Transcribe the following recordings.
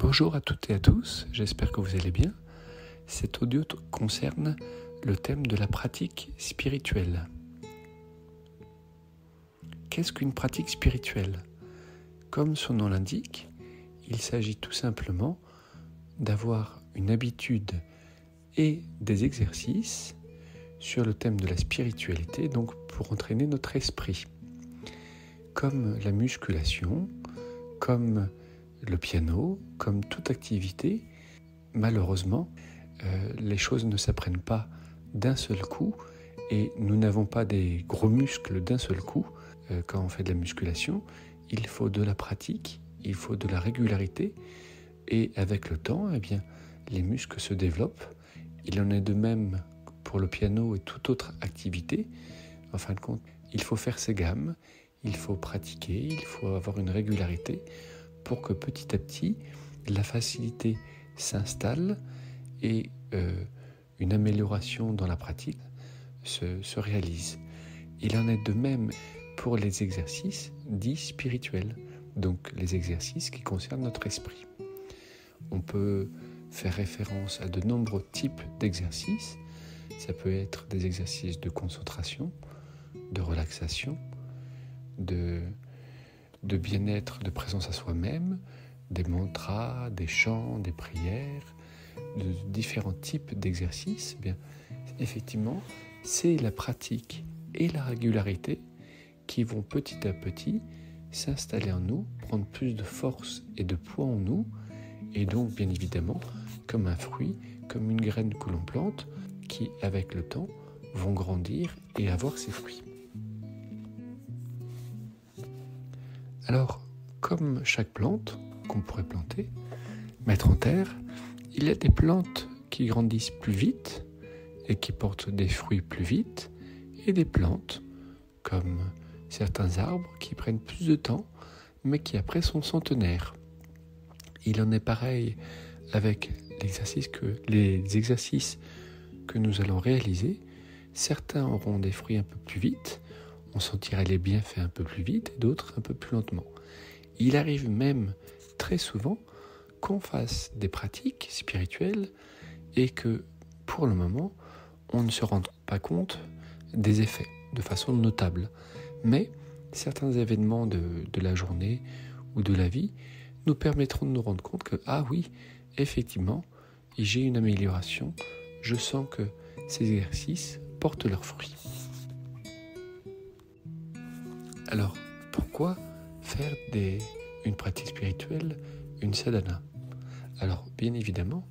Bonjour à toutes et à tous, j'espère que vous allez bien. Cet audio concerne le thème de la pratique spirituelle. Qu'est-ce qu'une pratique spirituelle ? Comme son nom l'indique, il s'agit tout simplement d'avoir une habitude et des exercices sur le thème de la spiritualité, donc pour entraîner notre esprit. Comme la musculation, comme le piano, comme toute activité, malheureusement, les choses ne s'apprennent pas d'un seul coup et nous n'avons pas des gros muscles d'un seul coup quand on fait de la musculation. Il faut de la pratique, il faut de la régularité et avec le temps, les muscles se développent. Il en est de même pour le piano et toute autre activité. En fin de compte, il faut faire ses gammes, il faut pratiquer, il faut avoir une régularité pour que petit à petit, la facilité s'installe et une amélioration dans la pratique se réalise. Il en est de même pour les exercices dits spirituels, donc les exercices qui concernent notre esprit. On peut faire référence à de nombreux types d'exercices. Ça peut être des exercices de concentration, de relaxation, de bien-être, de présence à soi-même, des mantras, des chants, des prières, de différents types d'exercices. Effectivement, c'est la pratique et la régularité qui vont petit à petit s'installer en nous, prendre plus de force et de poids en nous, et donc bien évidemment, comme un fruit, comme une graine que l'on plante, qui avec le temps vont grandir et avoir ses fruits. Alors, comme chaque plante qu'on pourrait planter, mettre en terre, il y a des plantes qui grandissent plus vite et qui portent des fruits plus vite, et des plantes, comme certains arbres, qui prennent plus de temps, mais qui après sont centenaires. Il en est pareil avec les exercices que nous allons réaliser. Certains auront des fruits un peu plus vite, on sentira les bienfaits un peu plus vite, et d'autres un peu plus lentement. Il arrive même très souvent qu'on fasse des pratiques spirituelles et que, pour le moment, on ne se rende pas compte des effets de façon notable. Mais certains événements de la journée ou de la vie nous permettront de nous rendre compte que, oui, effectivement, j'ai une amélioration, je sens que ces exercices portent leurs fruits. Alors, pourquoi faire une pratique spirituelle, une sadhana ? Alors, bien évidemment,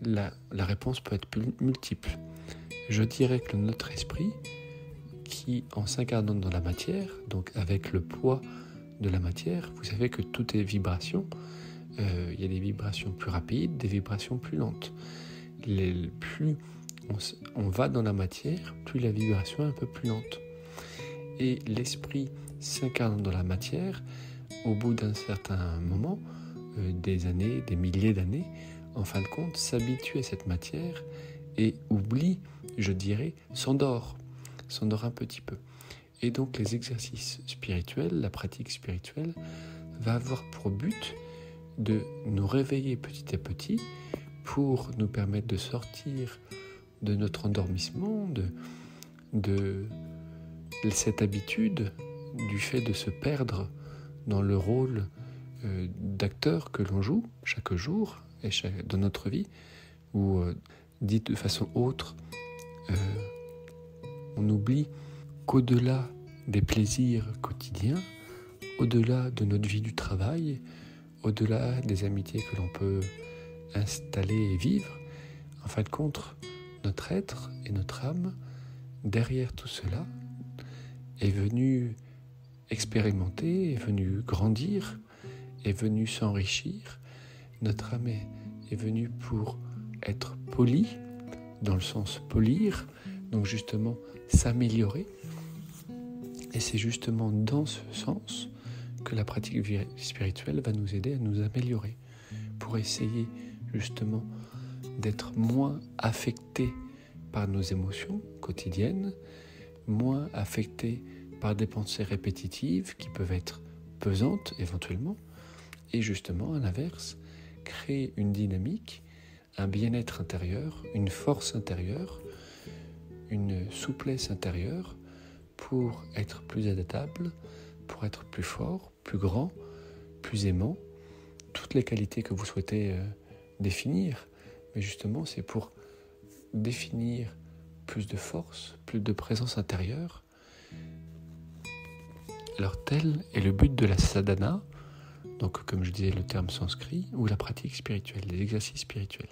la réponse peut être multiple. Je dirais que notre esprit, qui en s'incarnant dans la matière, donc avec le poids de la matière, vous savez que tout est vibration, il y a des vibrations plus rapides, des vibrations plus lentes. Plus on va dans la matière, plus la vibration est un peu plus lente. Et l'esprit s'incarne dans la matière, au bout d'un certain moment, des années, des milliers d'années, en fin de compte, s'habitue à cette matière et oublie, je dirais, s'endort un petit peu. Et donc les exercices spirituels, la pratique spirituelle, va avoir pour but de nous réveiller petit à petit pour nous permettre de sortir de notre endormissement, de cette habitude du fait de se perdre dans le rôle d'acteur que l'on joue chaque jour et dans notre vie, ou dit de façon autre, on oublie qu'au-delà des plaisirs quotidiens, au-delà de notre vie du travail, au-delà des amitiés que l'on peut installer et vivre, en fin de compte, notre être et notre âme, derrière tout cela, est venu expérimenter, est venu grandir, est venu s'enrichir. Notre âme est venue pour être polie, dans le sens polir, donc justement s'améliorer. Et c'est justement dans ce sens que la pratique spirituelle va nous aider à nous améliorer, pour essayer justement d'être moins affectés par nos émotions quotidiennes, moins affectés par des pensées répétitives qui peuvent être pesantes éventuellement, et justement à l'inverse, créer une dynamique, un bien-être intérieur, une force intérieure, une souplesse intérieure pour être plus adaptable, pour être plus fort, plus grand, plus aimant, toutes les qualités que vous souhaitez définir. Mais justement, c'est pour définir plus de force, plus de présence intérieure. Alors tel est le but de la sadhana, donc comme je disais le terme sanskrit, ou la pratique spirituelle, les exercices spirituels.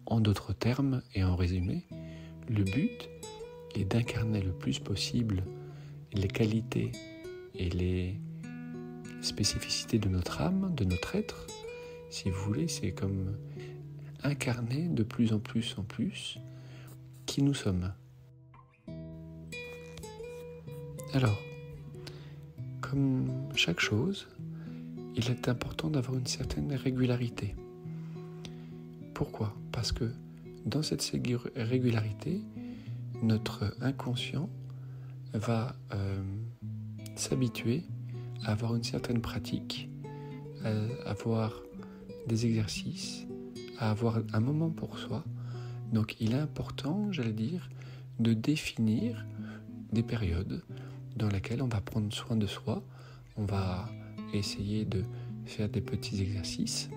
En d'autres termes et en résumé, le but est d'incarner le plus possible les qualités et les spécificités de notre âme, de notre être. Si vous voulez, c'est comme incarner de plus en plus qui nous sommes. Alors, comme chaque chose, il est important d'avoir une certaine régularité. Pourquoi ? Parce que dans cette régularité, notre inconscient va s'habituer à avoir une certaine pratique, à avoir des exercices, à avoir un moment pour soi. Donc il est important, j'allais dire, de définir des périodes dans lesquelles on va prendre soin de soi, on va essayer de faire des petits exercices,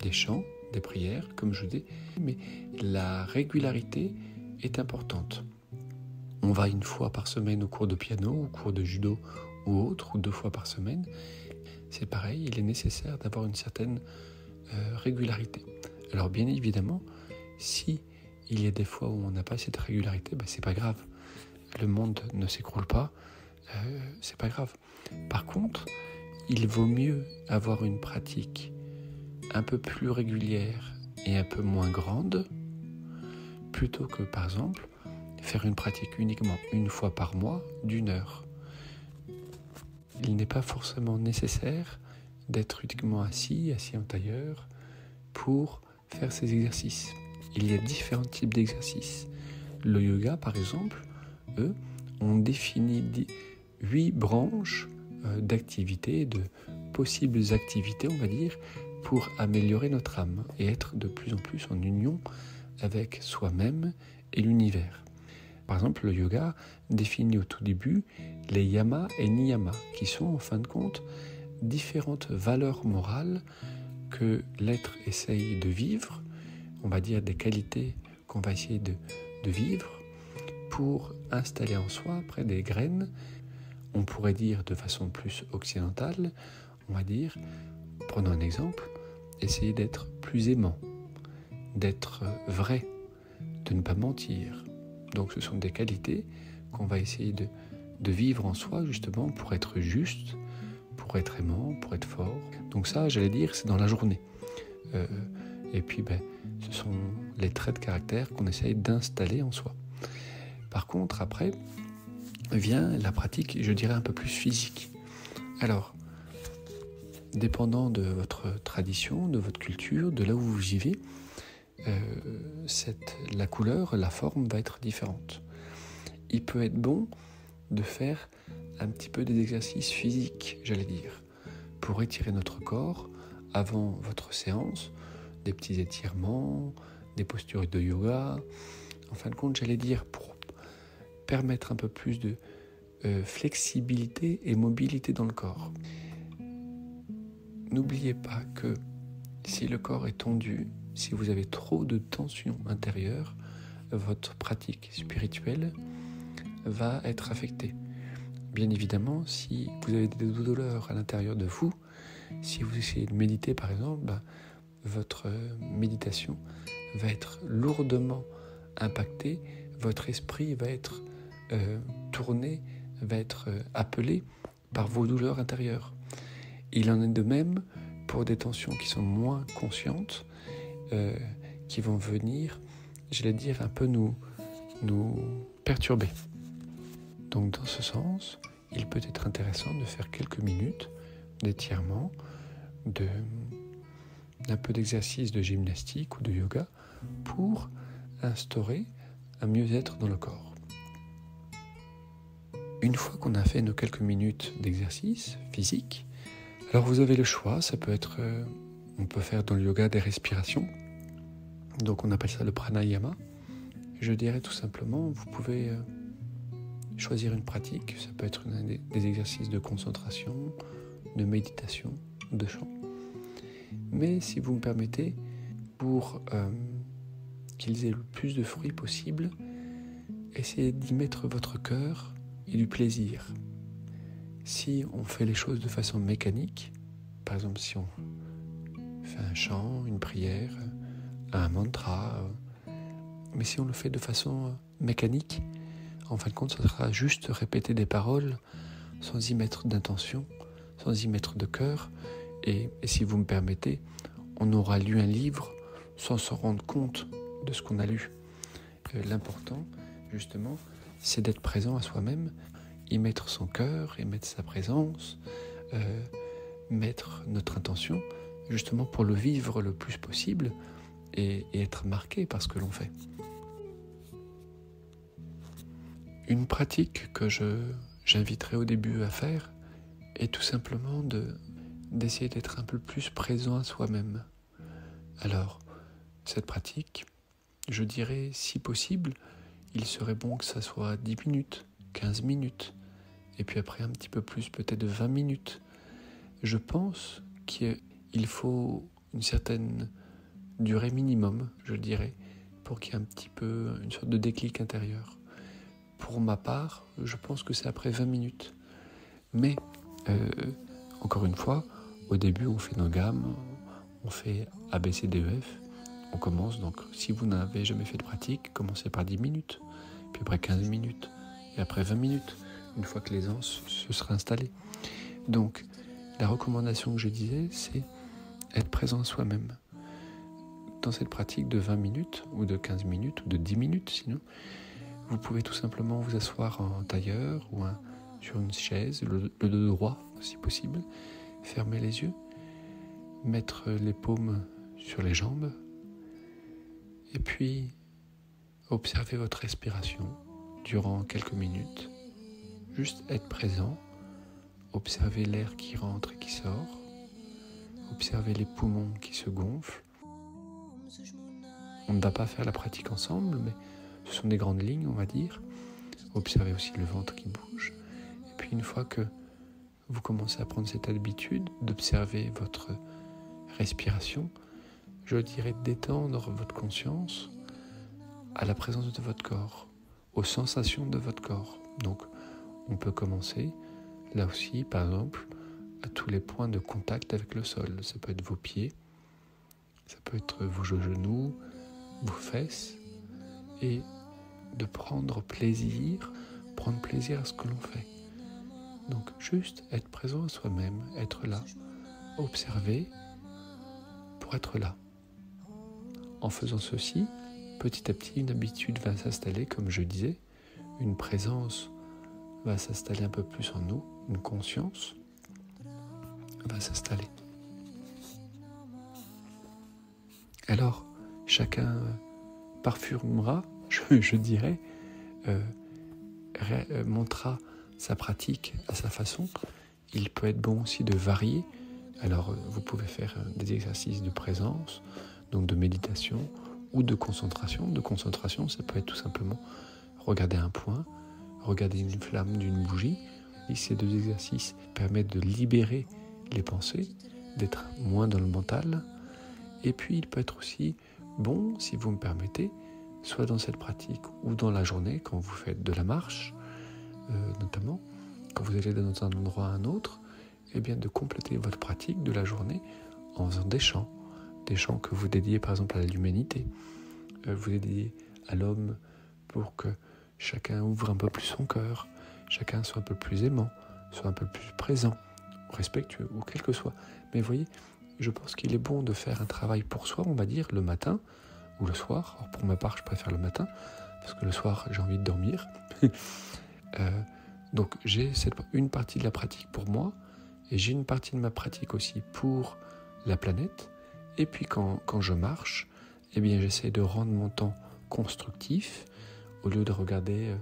des chants, des prières, comme je dis, mais la régularité est importante. On va une fois par semaine au cours de piano, au cours de judo ou autre, ou 2 fois par semaine. C'est pareil, il est nécessaire d'avoir une certaine régularité. Alors bien évidemment, si il y a des fois où on n'a pas cette régularité, c'est pas grave. Le monde ne s'écroule pas, c'est pas grave. Par contre, il vaut mieux avoir une pratique un peu plus régulière et un peu moins grande, plutôt que par exemple faire une pratique uniquement 1 fois par mois d'1 heure. Il n'est pas forcément nécessaire d'être uniquement assis en tailleur pour faire ces exercices. Il y a différents types d'exercices. Le yoga, par exemple, eux, ont défini 8 branches d'activités, de possibles activités, on va dire, pour améliorer notre âme et être de plus en plus en union avec soi-même et l'univers. Par exemple, le yoga définit au tout début les yamas et niyamas, qui sont en fin de compte différentes valeurs morales que l'être essaye de vivre, on va dire des qualités qu'on va essayer de vivre pour installer en soi après des graines. On pourrait dire de façon plus occidentale, on va dire, prenons un exemple, essayer d'être plus aimant, d'être vrai, de ne pas mentir. Donc ce sont des qualités qu'on va essayer de vivre en soi justement pour être juste, pour être aimant, pour être fort. Donc ça, j'allais dire, c'est dans la journée. Et puis, ce sont les traits de caractère qu'on essaye d'installer en soi. Par contre, après, vient la pratique, je dirais, un peu plus physique. Alors, dépendant de votre tradition, de votre culture, de là où vous vivez, la couleur, la forme va être différente. Il peut être bon de faire un petit peu des exercices physiques, j'allais dire, pour étirer notre corps avant votre séance, des petits étirements, des postures de yoga. En fin de compte, j'allais dire, pour permettre un peu plus de flexibilité et mobilité dans le corps. N'oubliez pas que si le corps est tendu, si vous avez trop de tension intérieure, votre pratique spirituelle va être affectée. Bien évidemment, si vous avez des douleurs à l'intérieur de vous, si vous essayez de méditer par exemple, votre méditation va être lourdement impactée, votre esprit va être tourné, va être appelé par vos douleurs intérieures. Il en est de même pour des tensions qui sont moins conscientes, qui vont venir, j'allais dire, un peu nous perturber. Donc dans ce sens, il peut être intéressant de faire quelques minutes d'étirement, d'un peu d'exercice de gymnastique ou de yoga pour instaurer un mieux-être dans le corps. Une fois qu'on a fait nos quelques minutes d'exercice physique, alors vous avez le choix, ça peut être On peut faire dans le yoga des respirations. Donc on appelle ça le pranayama. Je dirais tout simplement, vous pouvez choisir une pratique. Ça peut être des exercices de concentration, de méditation, de chant. Mais si vous me permettez, pour qu'ils aient le plus de fruits possible, essayez d'y mettre votre cœur et du plaisir. Si on fait les choses de façon mécanique, par exemple si on fait un chant, une prière, un mantra, mais si on le fait de façon mécanique, en fin de compte, ça sera juste répéter des paroles sans y mettre d'intention, sans y mettre de cœur. Et si vous me permettez, on aura lu un livre sans se rendre compte de ce qu'on a lu. L'important, justement, c'est d'être présent à soi-même, y mettre son cœur, y mettre sa présence, mettre notre intention, justement pour le vivre le plus possible et être marqué par ce que l'on fait. Une pratique que j'inviterai au début à faire est tout simplement d'essayer d'être un peu plus présent à soi-même. Alors, cette pratique, je dirais, si possible, il serait bon que ça soit 10 minutes, 15 minutes, et puis après un petit peu plus, peut-être 20 minutes. Je pense qu'il faut une certaine durée minimum, je dirais, pour qu'il y ait un petit peu une sorte de déclic intérieur. Pour ma part, je pense que c'est après 20 minutes. Mais, encore une fois, au début, on fait nos gammes, on fait A, B, C, D, E, F. On commence, donc, si vous n'avez jamais fait de pratique, commencez par 10 minutes, puis après 15 minutes, et après 20 minutes, une fois que l'aisance se sera installée. Donc, la recommandation que je disais, c'est être présent à soi-même. Dans cette pratique de 20 minutes, ou de 15 minutes, ou de 10 minutes sinon, vous pouvez tout simplement vous asseoir en tailleur ou sur une chaise, le dos droit si possible, fermer les yeux, mettre les paumes sur les jambes et puis observer votre respiration durant quelques minutes. Juste être présent, observer l'air qui rentre et qui sort, observer les poumons qui se gonflent. On ne va pas faire la pratique ensemble, mais ce sont des grandes lignes, on va dire. Observez aussi le ventre qui bouge. Et puis une fois que vous commencez à prendre cette habitude d'observer votre respiration, je dirais d'étendre votre conscience à la présence de votre corps, aux sensations de votre corps. Donc, on peut commencer, là aussi, par exemple, à tous les points de contact avec le sol. Ça peut être vos pieds, ça peut être vos genoux, vos fesses, et de prendre plaisir à ce que l'on fait. Donc, juste être présent à soi-même, être là, observer pour être là. En faisant ceci, petit à petit, une habitude va s'installer, comme je disais, une présence va s'installer un peu plus en nous, une conscience va s'installer. Alors, chacun parfumera, je dirais, montrera sa pratique à sa façon. Il peut être bon aussi de varier. Alors, vous pouvez faire des exercices de présence, donc de méditation ou de concentration. De concentration, ça peut être tout simplement regarder un point, regarder une flamme d'une bougie. Et ces deux exercices permettent de libérer les pensées, d'être moins dans le mental. Et puis, il peut être aussi bon, si vous me permettez, soit dans cette pratique ou dans la journée, quand vous faites de la marche, notamment, quand vous allez dans un endroit à un autre, eh bien de compléter votre pratique de la journée en faisant des chants que vous dédiez par exemple à l'humanité, vous dédiez à l'homme pour que chacun ouvre un peu plus son cœur, chacun soit un peu plus aimant, soit un peu plus présent, respectueux ou quel que soit. Mais vous voyez, je pense qu'il est bon de faire un travail pour soi, on va dire, le matin ou le soir. Alors pour ma part, je préfère le matin, parce que le soir, j'ai envie de dormir. Donc j'ai une partie de la pratique pour moi, et j'ai une partie de ma pratique aussi pour la planète. Et puis quand je marche, eh bien j'essaie de rendre mon temps constructif, au lieu de regarder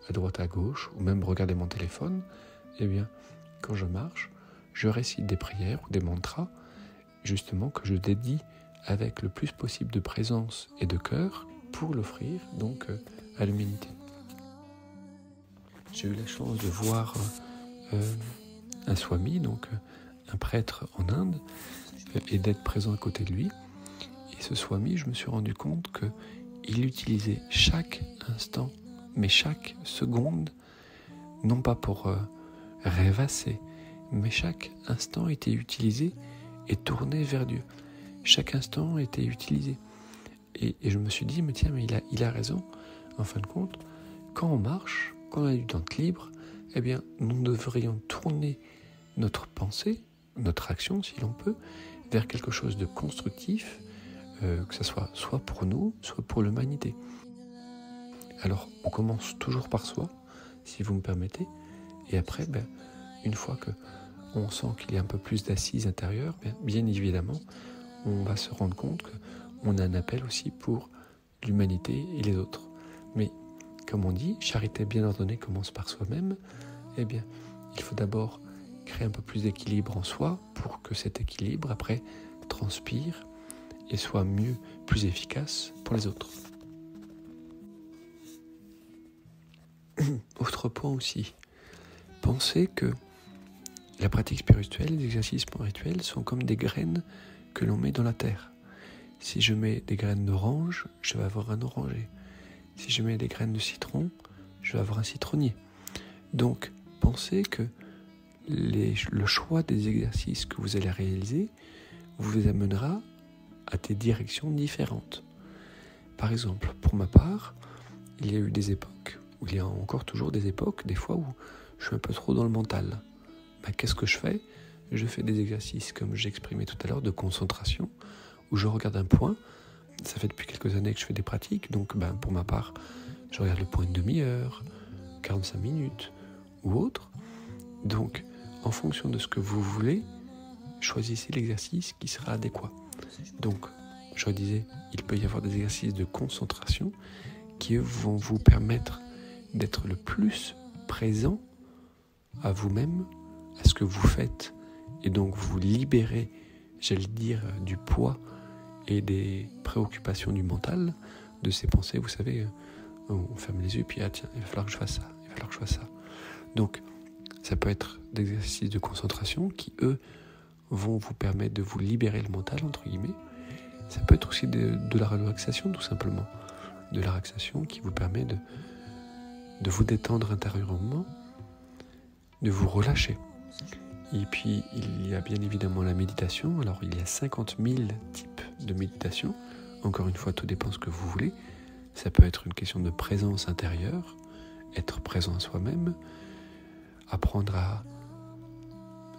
à droite à gauche, ou même regarder mon téléphone. Eh bien, quand je marche, je récite des prières ou des mantras, justement que je dédie avec le plus possible de présence et de cœur pour l'offrir donc à l'humanité. J'ai eu la chance de voir un swami, donc un prêtre en Inde, et d'être présent à côté de lui. Et ce swami, je me suis rendu compte qu'il utilisait chaque instant, mais chaque seconde, non pas pour rêvasser, mais chaque instant était utilisé et tourné vers Dieu. Chaque instant était utilisé. Et je me suis dit, mais tiens, mais il a raison. En fin de compte, quand on marche, quand on a du temps libre, eh bien, nous devrions tourner notre pensée, notre action, si l'on peut, vers quelque chose de constructif, que ce soit pour nous, soit pour l'humanité. Alors, on commence toujours par soi, si vous me permettez, et après, une fois qu'on sent qu'il y a un peu plus d'assises intérieures, bien évidemment, on va se rendre compte qu'on a un appel aussi pour l'humanité et les autres. Mais, comme on dit, charité bien ordonnée commence par soi-même. Eh bien, il faut d'abord créer un peu plus d'équilibre en soi pour que cet équilibre, après, transpire et soit mieux, plus efficace pour les autres. Autre point aussi, pensez que la pratique spirituelle, les exercices spirituels sont comme des graines que l'on met dans la terre. Si je mets des graines d'orange, je vais avoir un oranger. Si je mets des graines de citron, je vais avoir un citronnier. Donc, pensez que le choix des exercices que vous allez réaliser vous amènera à des directions différentes. Par exemple, pour ma part, il y a eu des époques, où il y a encore toujours des époques, des fois où je suis un peu trop dans le mental. Qu'est-ce que je fais ? Je fais des exercices, comme j'exprimais tout à l'heure, de concentration, où je regarde un point. Ça fait depuis quelques années que je fais des pratiques, donc pour ma part, je regarde le point une demi-heure, 45 minutes ou autre. Donc, en fonction de ce que vous voulez, choisissez l'exercice qui sera adéquat. Donc, je disais, il peut y avoir des exercices de concentration qui vont vous permettre d'être le plus présent à vous-même, à ce que vous faites, et donc vous libérer, j'allais dire, du poids et des préoccupations du mental, de ces pensées, vous savez, on ferme les yeux, puis tiens, il va falloir que je fasse ça, il va falloir que je fasse ça. Donc, ça peut être des exercices de concentration qui, eux, vont vous permettre de vous libérer le mental, entre guillemets. Ça peut être aussi de la relaxation, tout simplement. De la relaxation qui vous permet de vous détendre intérieurement, de vous relâcher. Et puis, il y a bien évidemment la méditation. Alors, il y a 50 000 types de méditation. Encore une fois, tout dépend de ce que vous voulez. Ça peut être une question de présence intérieure, être présent à soi-même, apprendre à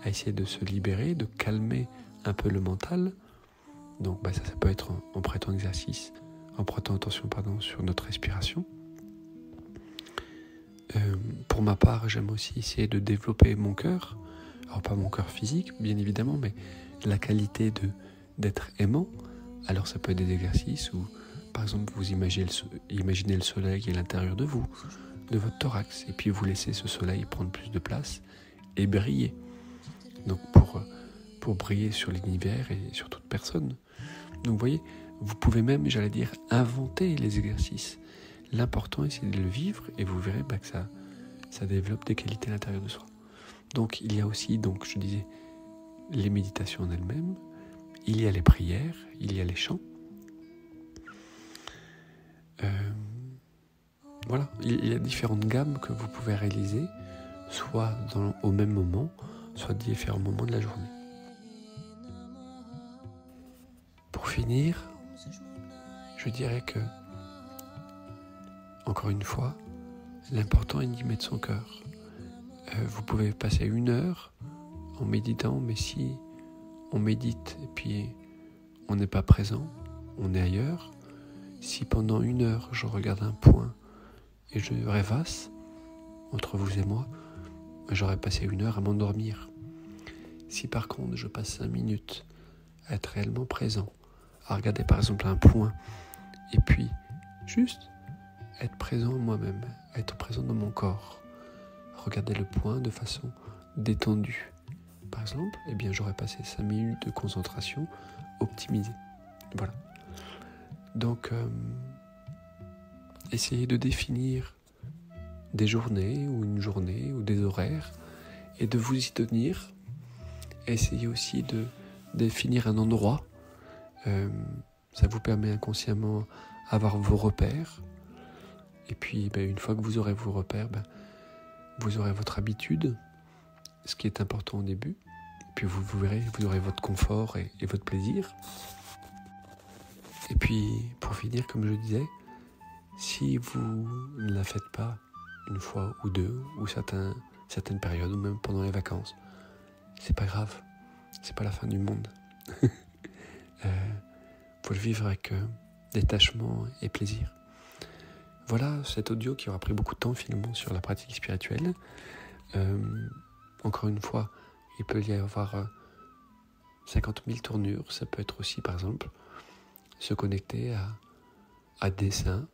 essayer de se libérer, de calmer un peu le mental. Donc, ça peut être en prêtant exercice, en prêtant attention sur notre respiration. Pour ma part, j'aime aussi essayer de développer mon cœur. Alors pas mon cœur physique, bien évidemment, mais la qualité d'être aimant. Alors ça peut être des exercices où, par exemple, vous imaginez le soleil à l'intérieur de vous, de votre thorax, et puis vous laissez ce soleil prendre plus de place et briller. Donc pour briller sur l'univers et sur toute personne. Donc vous voyez, vous pouvez même, j'allais dire, inventer les exercices. L'important, c'est de le vivre et vous verrez que ça développe des qualités à l'intérieur de soi. Donc il y a aussi, je disais, les méditations en elles-mêmes, il y a les prières, il y a les chants. Voilà, il y a différentes gammes que vous pouvez réaliser, soit au même moment, soit différents moments de la journée. Pour finir, je dirais que, encore une fois, l'important est d'y mettre son cœur. Vous pouvez passer 1 heure en méditant, mais si on médite et puis on n'est pas présent, on est ailleurs. Si pendant 1 heure je regarde un point et je rêvasse, entre vous et moi, j'aurais passé 1 heure à m'endormir. Si par contre je passe 5 minutes à être réellement présent, à regarder par exemple un point, et puis juste être présent en moi-même, être présent dans mon corps, regarder le point de façon détendue, par exemple, eh bien j'aurais passé 5 minutes de concentration optimisée. Voilà. Donc, essayez de définir des journées ou une journée ou des horaires et de vous y tenir. Essayez aussi de définir un endroit. Ça vous permet inconsciemment d'avoir vos repères. Et puis, une fois que vous aurez vos repères, vous aurez votre habitude, ce qui est important au début. Et puis, vous verrez, vous aurez votre confort et votre plaisir. Et puis, pour finir, comme je disais, si vous ne la faites pas une fois ou deux, ou certaines périodes, ou même pendant les vacances, c'est pas grave, c'est pas la fin du monde. Faut le vivre avec détachement et plaisir. Voilà cet audio qui aura pris beaucoup de temps finalement sur la pratique spirituelle. Encore une fois, il peut y avoir 50 000 tournures. Ça peut être aussi, par exemple, se connecter à des saints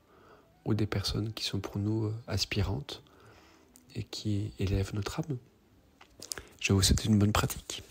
ou des personnes qui sont pour nous aspirantes et qui élèvent notre âme. Je vous souhaite une bonne pratique.